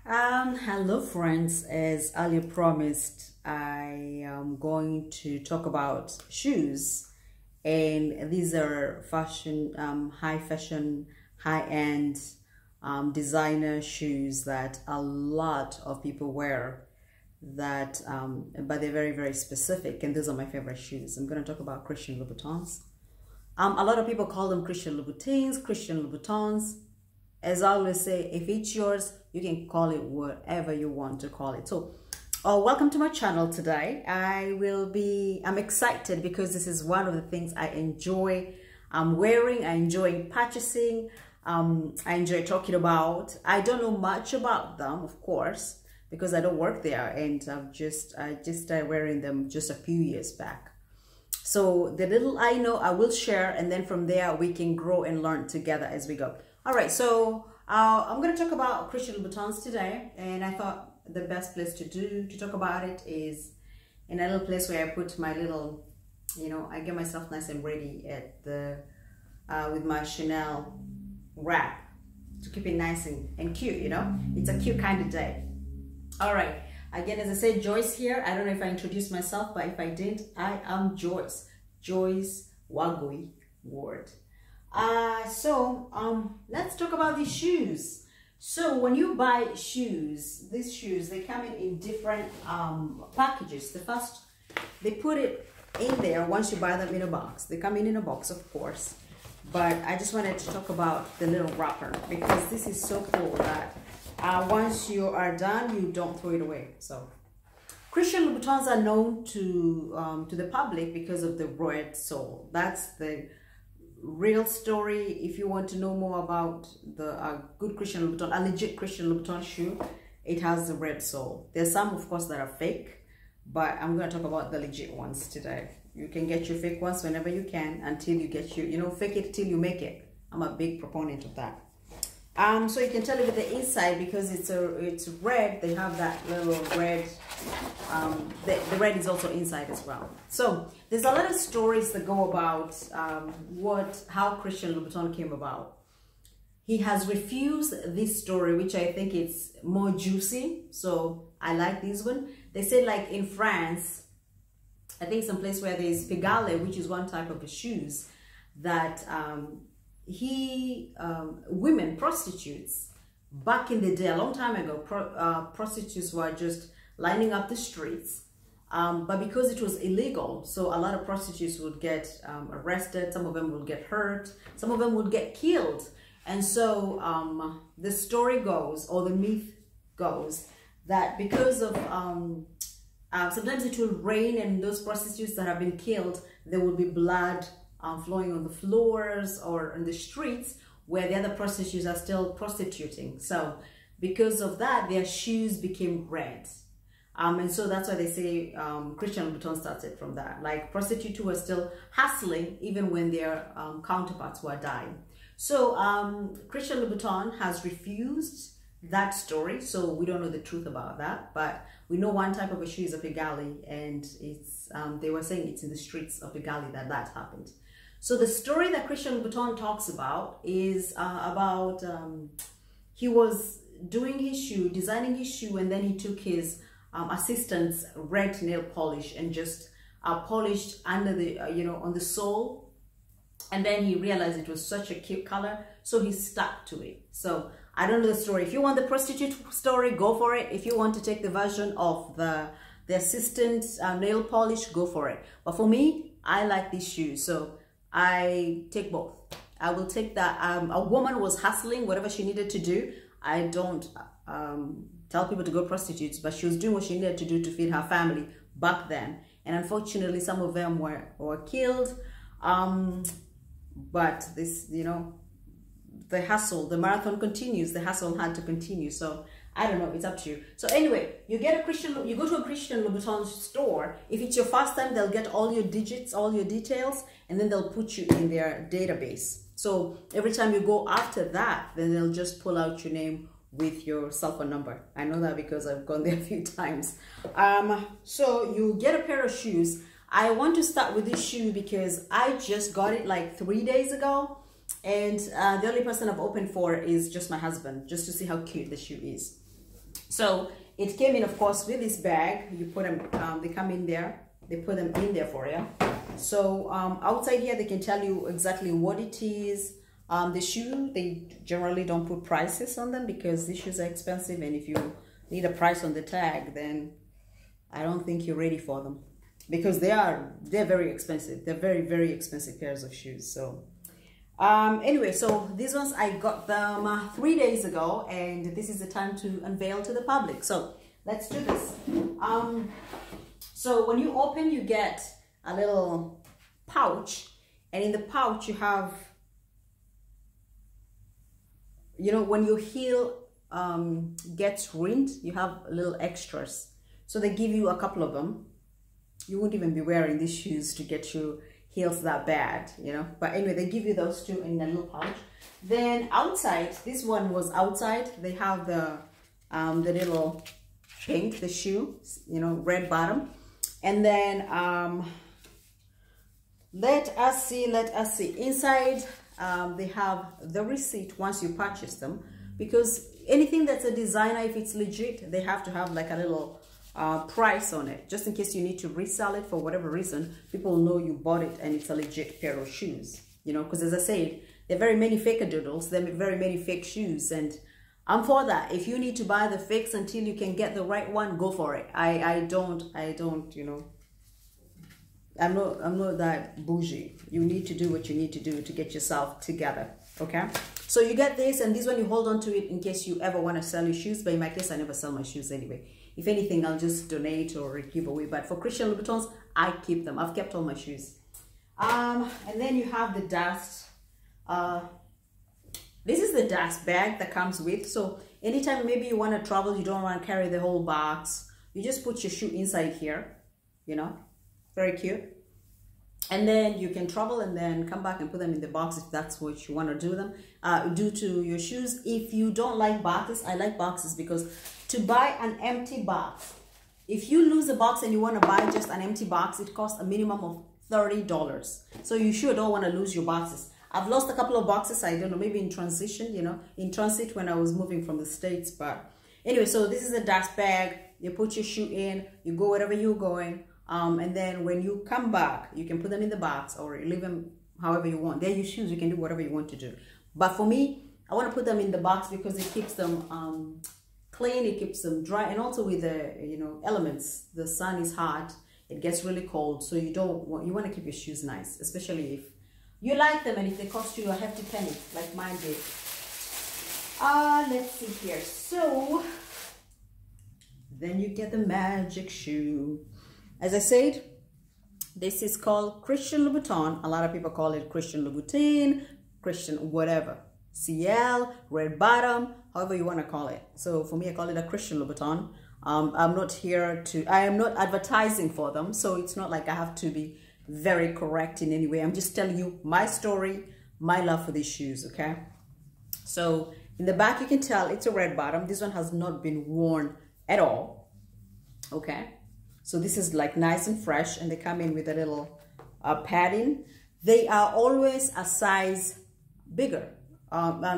Hello friends, as earlier promised, I am going to talk about shoes, and these are high fashion, high-end designer shoes that a lot of people wear but they're very, very specific, and these are my favorite shoes. I'm going to talk about Christian Louboutins. A lot of people call them Christian Louboutins, Christian Louboutins. As I always say, if it's yours, you can call it whatever you want to call it. So, welcome to my channel today. I'm excited because this is one of the things I enjoy wearing, I enjoy purchasing, I enjoy talking about. I don't know much about them, of course, because I don't work there, and I just started wearing them just a few years back. So the little I know, I will share, and then from there we can grow and learn together as we go. All right, so I'm going to talk about Christian Louboutins today, and I thought the best place to talk about it is in a little place where I put my little, I get myself nice and ready at with my Chanel wrap to keep it nice and cute. It's a cute kind of day. All right, again, as I said, Joyce here. I don't know if I introduced myself, but if I didn't, I am Joyce Wagui Ward. Let's talk about these shoes. So when you buy shoes, these shoes, they come in different packages. They put it in there once you buy them in a box. They come in a box, of course, but I just wanted to talk about the little wrapper because this is so cool that once you are done, you don't throw it away. So Christian Louboutins are known to the public because of the red sole. That's the real story. If you want to know more about the good Christian Louboutin, a legit Christian Louboutin shoe, it has the red sole. There's some, of course, that are fake, but I'm going to talk about the legit ones today. You can get your fake ones whenever you can until you get fake it till you make it. I'm a big proponent of that. So you can tell it with the inside because it's red. They have that little red. The red is also inside as well. So there's a lot of stories that go about how Christian Louboutin came about. He has refused this story, which I think it's more juicy. So I like this one. They say, like in France, I think some place where there's Pigalle, which is one type of shoes that women prostitutes back in the day, a long time ago, prostitutes were just lining up the streets, but because it was illegal, so a lot of prostitutes would get arrested, some of them would get hurt, some of them would get killed. And so the story goes, or the myth goes, that because of sometimes it will rain, and those prostitutes that have been killed, there will be blood flowing on the floors or in the streets where the other prostitutes are still prostituting. So because of that, their shoes became red. And so that's why they say Christian Louboutin started from that. Like prostitutes were still hustling even when their counterparts were dying. So Christian Louboutin has refused that story. So we don't know the truth about that, but we know one type of a shoe is a Pigalle, and it's they were saying it's in the streets of Pigalle that happened. So the story that Christian Louboutin talks about is about he was doing his shoe, designing his shoe, and then he took his assistant's red nail polish and just polished under the on the sole, and then he realized it was such a cute color, so he stuck to it. So I don't know the story. If you want the prostitute story, go for it. If you want to take the version of the assistant's nail polish, go for it. But for me, I like these shoes, so I take both. I will take that. A woman was hustling whatever she needed to do. I don't tell people to go prostitutes, but she was doing what she needed to do to feed her family back then. And unfortunately, some of them were killed. But this, the hustle, the marathon continues. The hustle had to continue. So I don't know. It's up to you. So anyway, you go to a Christian Louboutin store. If it's your first time, they'll get all your digits, all your details, and then they'll put you in their database. So every time you go after that, then they'll just pull out your name with your cell phone number. I know that because I've gone there a few times. So you get a pair of shoes. I want to start with this shoe because I just got it like 3 days ago. And the only person I've opened for is just my husband, just to see how cute the shoe is. So it came in, of course, with this bag. You put them, they come in there. They put them in there for you. So outside here, they can tell you exactly what it is. The shoe, they generally don't put prices on them because these shoes are expensive. And if you need a price on the tag, then I don't think you're ready for them, because they're very expensive. They're very, very expensive pairs of shoes. So anyway, so these ones, I got them 3 days ago, and this is the time to unveil to the public. So let's do this. So when you open, you get a little pouch, and in the pouch you have, you know, when your heel gets ruined, you have little extras. So they give you a couple of them. You wouldn't even be wearing these shoes to get your heels that bad, you know. But anyway, they give you those two in a little pouch. Then outside, this one was outside. They have the little change, the shoe, you know, red bottom. And then let us see. Inside, they have the receipt once you purchase them, because anything that's a designer, if it's legit, they have to have like a little price on it, just in case you need to resell it for whatever reason. People know you bought it and it's a legit pair of shoes, you know, because as I said, there are very many fakeadoodles, there are very many fake shoes, and I'm for that. If you need to buy the fakes until you can get the right one, go for it. I don't, you know, I'm not that bougie. You need to do what you need to do to get yourself together, okay? So you get this, and this one you hold on to it in case you ever want to sell your shoes. But in my case, I never sell my shoes anyway. If anything, I'll just donate or give away. But for Christian Louboutins, I keep them. I've kept all my shoes. And then you have the dust. This is the dust bag that comes with. So anytime maybe you want to travel, you don't want to carry the whole box, you just put your shoe inside here, you know. Very cute. And then you can travel and then come back and put them in the box if that's what you want to do to your shoes. If you don't like boxes, I like boxes, because to buy an empty box, if you lose a box and you want to buy just an empty box, it costs a minimum of $30. So you sure don't want to lose your boxes. I've lost a couple of boxes, I don't know, maybe in transition, you know, in transit when I was moving from the States. But anyway, so this is a dust bag. You put your shoe in, you go wherever you're going. And then when you come back, you can put them in the box or leave them however you want. They're your shoes, you can do whatever you want to do. But for me, I want to put them in the box because it keeps them clean, it keeps them dry, and also with the, you know, elements. The sun is hot, it gets really cold, so you want to keep your shoes nice, especially if you like them and if they cost you a hefty penny like mine did. Let's see here. So then you get the magic shoe. As I said, this is called Christian Louboutin. A lot of people call it Christian Louboutin, Christian whatever. CL, red bottom, however you want to call it. So for me, I call it a Christian Louboutin. I am not advertising for them. So it's not like I have to be very correct in any way. I'm just telling you my story, my love for these shoes, okay? So in the back, you can tell it's a red bottom. This one has not been worn at all, okay? So this is like nice and fresh, and they come in with a little padding. They are always a size bigger,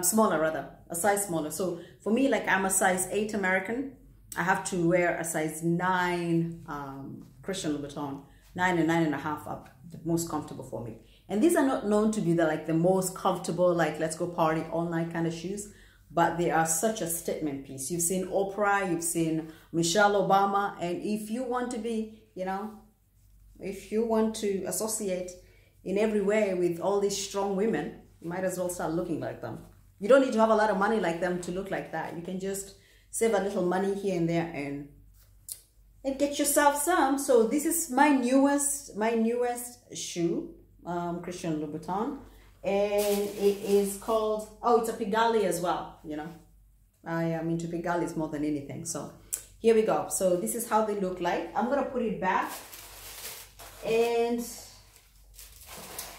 smaller rather, a size smaller. So for me, like I'm a size 8 American, I have to wear a size 9 Christian Louboutin. 9 and 9.5 are the most comfortable for me. And these are not known to be the most comfortable, like let's go party all night kind of shoes. But they are such a statement piece. You've seen Oprah, you've seen Michelle Obama, and if you want to be, you know, if you want to associate in every way with all these strong women, you might as well start looking like them. You don't need to have a lot of money like them to look like that. You can just save a little money here and there and get yourself some. So this is my newest shoe, Christian Louboutin. And it is called, oh, it's a Pigalle as well, you know. I am into Pigalles more than anything. So here we go. So this is how they look like. I'm going to put it back. And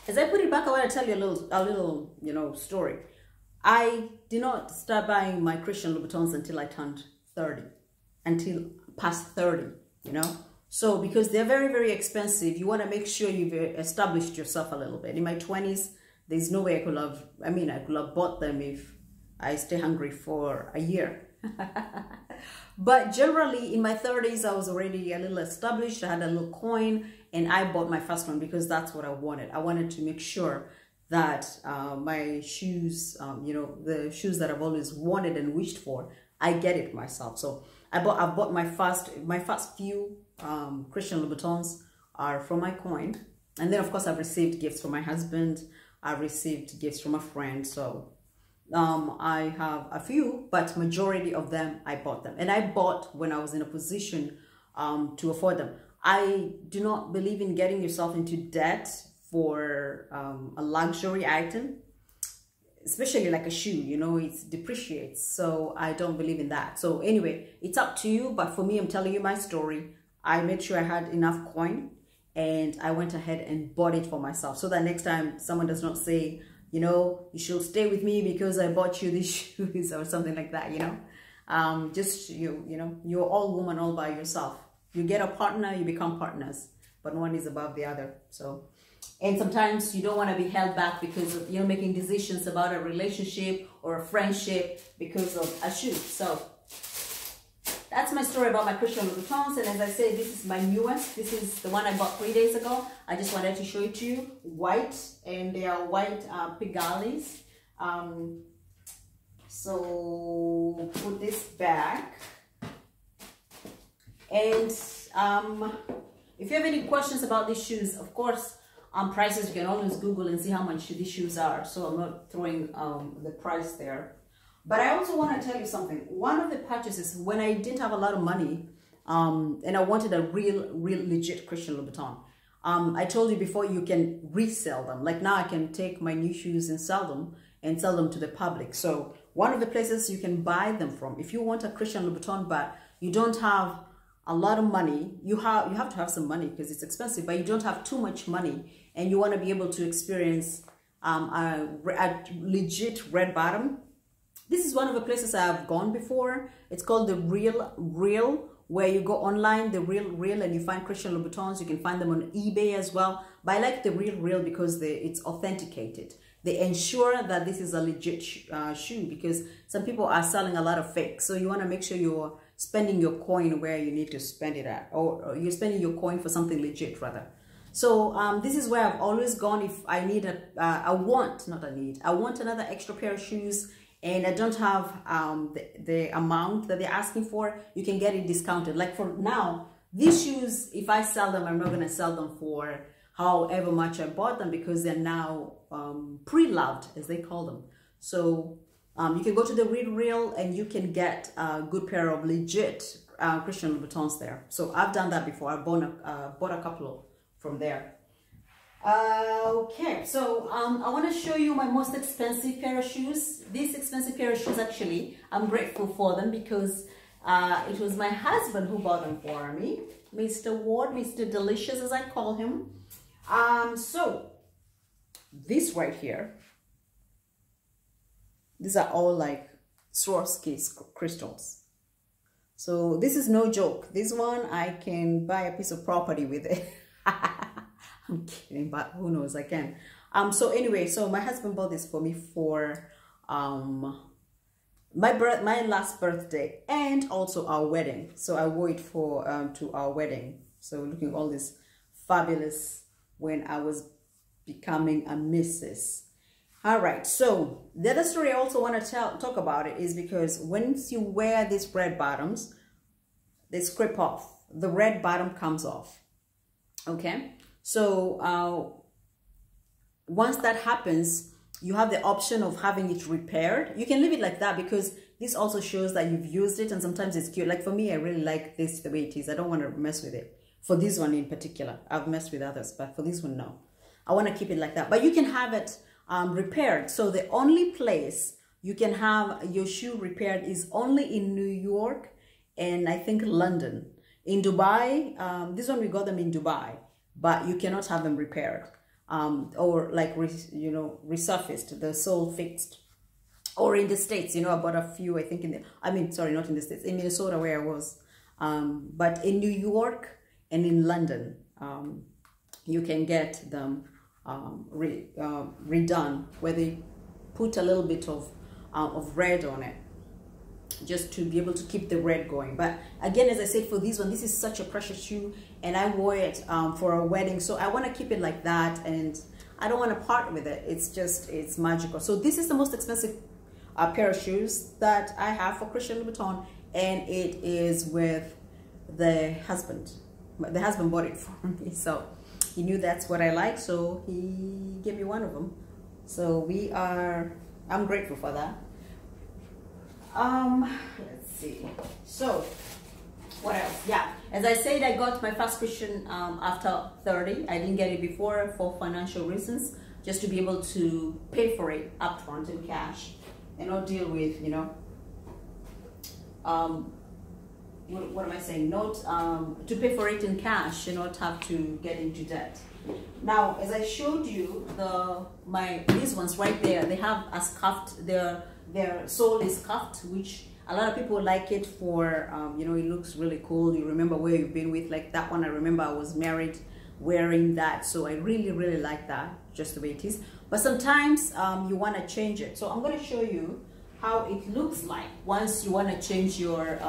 as I put it back, I want to tell you a little, you know, story. I did not start buying my Christian Louboutins until I turned 30, until past 30, you know. So because they're very, very expensive, you want to make sure you've established yourself a little bit. In my 20s, there's no way I could have bought them if I stay hungry for a year. But generally in my 30s, I was already a little established. I had a little coin and I bought my first one because that's what I wanted. I wanted to make sure that my shoes, you know, the shoes that I've always wanted and wished for, I get it myself. So I bought my first few Christian Louboutins are from my coin. And then of course I've received gifts from my husband. I've received gifts from a friend. So I have a few, but majority of them, I bought them. And I bought when I was in a position to afford them. I do not believe in getting yourself into debt for a luxury item, especially like a shoe, you know, it depreciates. So I don't believe in that. So anyway, it's up to you. But for me, I'm telling you my story. I made sure I had enough coin and I went ahead and bought it for myself. So that next time someone does not say, you know, you should stay with me because I bought you these shoes or something like that, you know. Just, you know, you're all woman all by yourself. You get a partner, you become partners, but one is above the other. So, and sometimes you don't want to be held back because of, you know, making decisions about a relationship or a friendship because of a shoe. So that's my story about my Christian Louboutins. And as I said, this is my newest. This is the one I bought 3 days ago. I just wanted to show it to you. White, and they are white Pigalis. So put this back. And if you have any questions about these shoes, of course, prices, you can always Google and see how much these shoes are. So I'm not throwing the price there. But I also want to tell you something. One of the purchases, when I didn't have a lot of money, and I wanted a real legit Christian Louboutin, I told you before, you can resell them. Like now I can take my new shoes and sell them to the public. So one of the places you can buy them from, if you want a Christian Louboutin, but you don't have a lot of money, you have to have some money because it's expensive, but you don't have too much money and you want to be able to experience a legit red bottom. This is one of the places I've gone before. It's called the Real, where you go online, the Real, and you find Christian Louboutins. You can find them on eBay as well. But I like the Real because it's authenticated. They ensure that this is a legit shoe because some people are selling a lot of fake. So you want to make sure you're spending your coin where you need to spend it at, or you're spending your coin for something legit rather. So this is where I've always gone if I need I want another extra pair of shoes and I don't have the amount that they're asking for. You can get it discounted. Like for now, these shoes, if I sell them, I'm not going to sell them for however much I bought them because they're now pre-loved, as they call them. So you can go to the Real and you can get a good pair of legit Christian Louboutins there. So I've done that before. I bought a couple from there. Okay, so I want to show you my most expensive pair of shoes. This expensive pair of shoes, actually, I'm grateful for them because it was my husband who bought them for me. Mr. Ward, Mr. Delicious, as I call him. So this right here, these are all like Swarovski crystals. So this is no joke. This one, I can buy a piece of property with it. I'm kidding, but who knows, I can. So anyway, so my husband bought this for me for my last birthday and also our wedding. So I wore it for to our wedding. So looking all this fabulous when I was becoming a Mrs. All right, so the other story I also want to talk about it is because once you wear these red bottoms, they scrape off. The red bottom comes off. Okay, so once that happens, you have the option of having it repaired. You can leave it like that because this also shows that you've used it and sometimes it's cute. Like for me, I really like this the way it is. I don't want to mess with it. For this one in particular, I've messed with others, but for this one, no. I want to keep it like that. But you can have it repaired. So the only place you can have your shoe repaired is only in New York and I think London. In Dubai, this one we got them in Dubai, but you cannot have them repaired or like resurfaced, the sole fixed. Or in the States, I bought a few. I think sorry, not in the States, in Minnesota where I was, but in New York and in London, you can get them redone where they put a little bit of red on it. just to be able to keep the red going. But again, as I said, for this one, this is such a precious shoe, and I wore it for a wedding, so I want to keep it like that, and I don't want to part with it. It's magical. So this is the most expensive pair of shoes that I have for Christian Louboutin, and it is with the husband. The husband bought it for me, so he knew that's what I like, so he gave me one of them. So I'm grateful for that. Let's see. So what else? Yeah, as I said, I got my first Christian after 30. I didn't get it before for financial reasons, just to be able to pay for it upfront in cash and not deal with, you know, what am I saying? Not to pay for it in cash and not have to get into debt. Now, as I showed you, these ones right there, they have a scuffed, their sole is scuffed, which a lot of people like it for, you know, it looks really cool. You remember where you've been with, like that one. I remember I was married wearing that, so I really, really like that, just the way it is. But sometimes you want to change it. So I'm going to show you how it looks like once you want to change your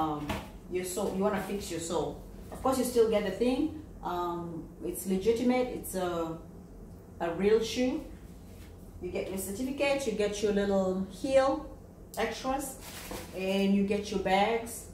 sole. You want to fix your sole. Of course, you still get the thing. It's legitimate. It's a real shoe. You get your certificate, you get your little heel extras, and you get your bags.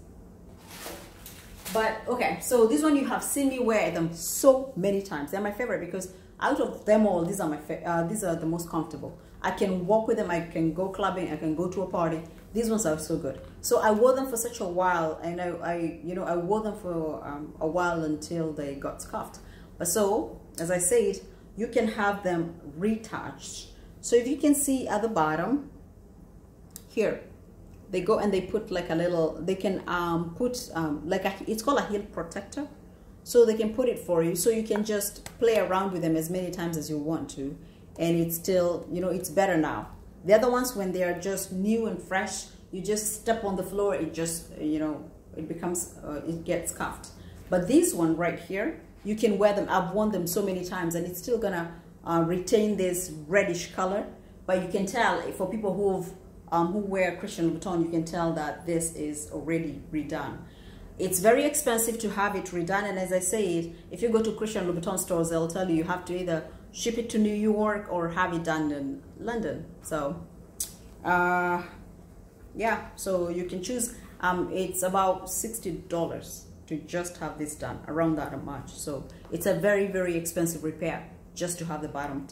But okay, so this one you have seen me wear them so many times. They're my favorite because out of them all, these are the most comfortable. I can walk with them, I can go clubbing, I can go to a party. These ones are so good. So I wore them for such a while, and I wore them for a while until they got scuffed. But so, as I said, you can have them retouched. So if you can see at the bottom here, they go and they put like a little, they can put it's called a heel protector. So they can put it for you, so you can just play around with them as many times as you want to, and it's still, you know, it's better now. The other ones, when they are just new and fresh, you just step on the floor, it just, you know, it becomes, it gets scuffed. But this one right here, you can wear them. I've worn them so many times, and it's still gonna retain this reddish color. But you can tell, for people who wear Christian Louboutin, you can tell that this is already redone. It's very expensive to have it redone, and as I said, if you go to Christian Louboutin stores, they'll tell you have to either ship it to New York or have it done in London. So yeah, so you can choose. It's about $60 to just have this done, around that much. So it's a very, very expensive repair just to have the bottom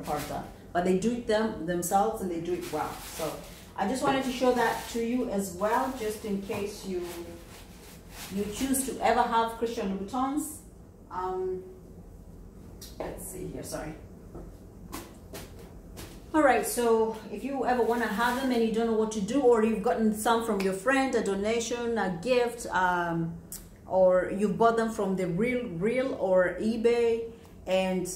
part done. But they do it themselves, and they do it well. So I just wanted to show that to you as well, just in case you choose to ever have Christian Louboutins. Let's see here, sorry. All right, so if you ever want to have them and you don't know what to do, or you've gotten some from your friend, a donation, a gift, or you bought them from the Real or eBay, and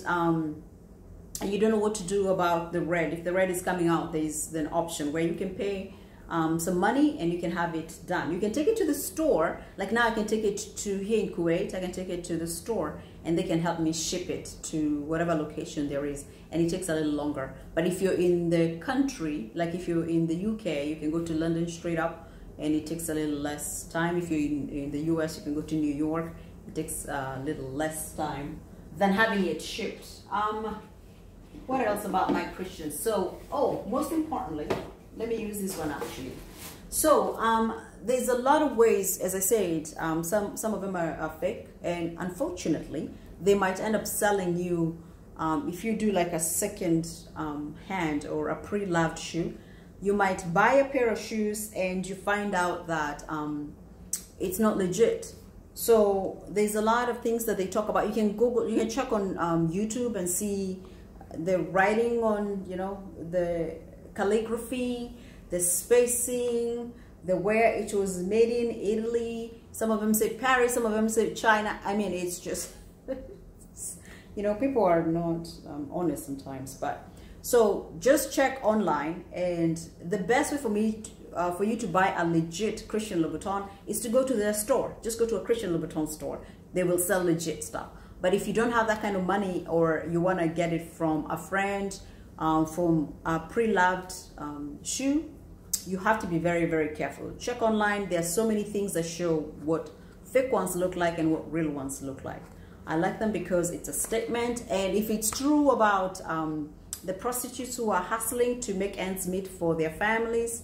you don't know what to do about the red. If the red is coming out, there's an option where you can pay some money and you can have it done. You can take it to the store. Like now I can take it to here in Kuwait, I can take it to the store and they can help me ship it to whatever location there is, and it takes a little longer. But if you're in the country, like if you're in the UK, you can go to London straight up and it takes a little less time. If you're in the US, you can go to New York, it takes a little less time than having it shipped. What else about my Christians? So, most importantly, let me use this one actually. So, there's a lot of ways, as I said, some of them are fake, and unfortunately, they might end up selling you, if you do like a second hand or a pre-loved shoe, you might buy a pair of shoes and you find out that it's not legit. So there's a lot of things that they talk about. You can Google, you can check on YouTube and see the writing on, you know, the calligraphy, the spacing, the where it was made in Italy. Some of them say Paris, some of them say China. I mean, it's just, you know, people are not honest sometimes. But so just check online, and the best way for me for you to buy a legit Christian Louboutin is to go to their store. Just go to a Christian Louboutin store. They will sell legit stuff. But if you don't have that kind of money, or you want to get it from a friend, from a pre-loved shoe, you have to be very, very careful. Check online. There are so many things that show what fake ones look like and what real ones look like. I like them because it's a statement, and if it's true about the prostitutes who are hustling to make ends meet for their families,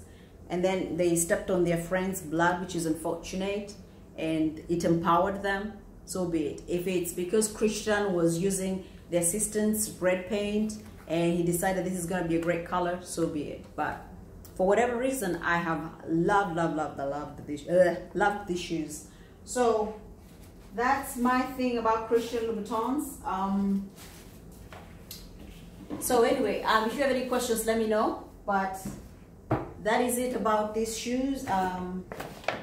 and then they stepped on their friend's blood, which is unfortunate, and it empowered them, so be it. If it's because Christian was using the assistant's red paint and he decided this is going to be a great color, so be it. But for whatever reason, I have loved these shoes. So that's my thing about Christian Louboutins. So anyway, if you have any questions, let me know. But that is it about these shoes and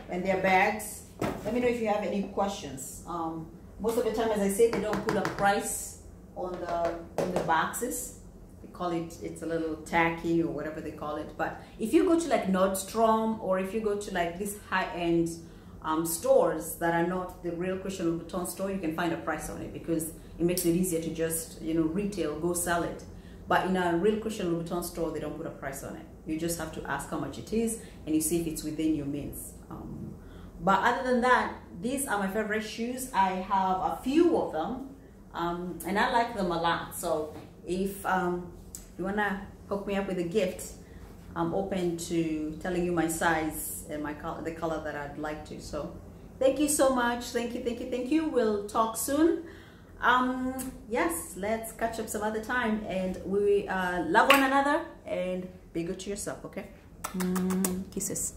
their bags. Let me know if you have any questions. Most of the time, as I said, they don't put a price on the boxes. They call it, it's a little tacky or whatever they call it. But if you go to like Nordstrom, or if you go to like these high-end stores that are not the real Christian Louboutin store, you can find a price on it, because it makes it easier to just, you know, retail, go sell it. But in a real Christian Louboutin store, they don't put a price on it. You just have to ask how much it is, and you see if it's within your means. But other than that, these are my favorite shoes. I have a few of them, and I like them a lot. So if you wanna hook me up with a gift, I'm open to telling you my size and my color, the color that I'd like to. So thank you so much. Thank you. We'll talk soon. Yes, let's catch up some other time, and we love one another, and be good to yourself, okay? Kisses.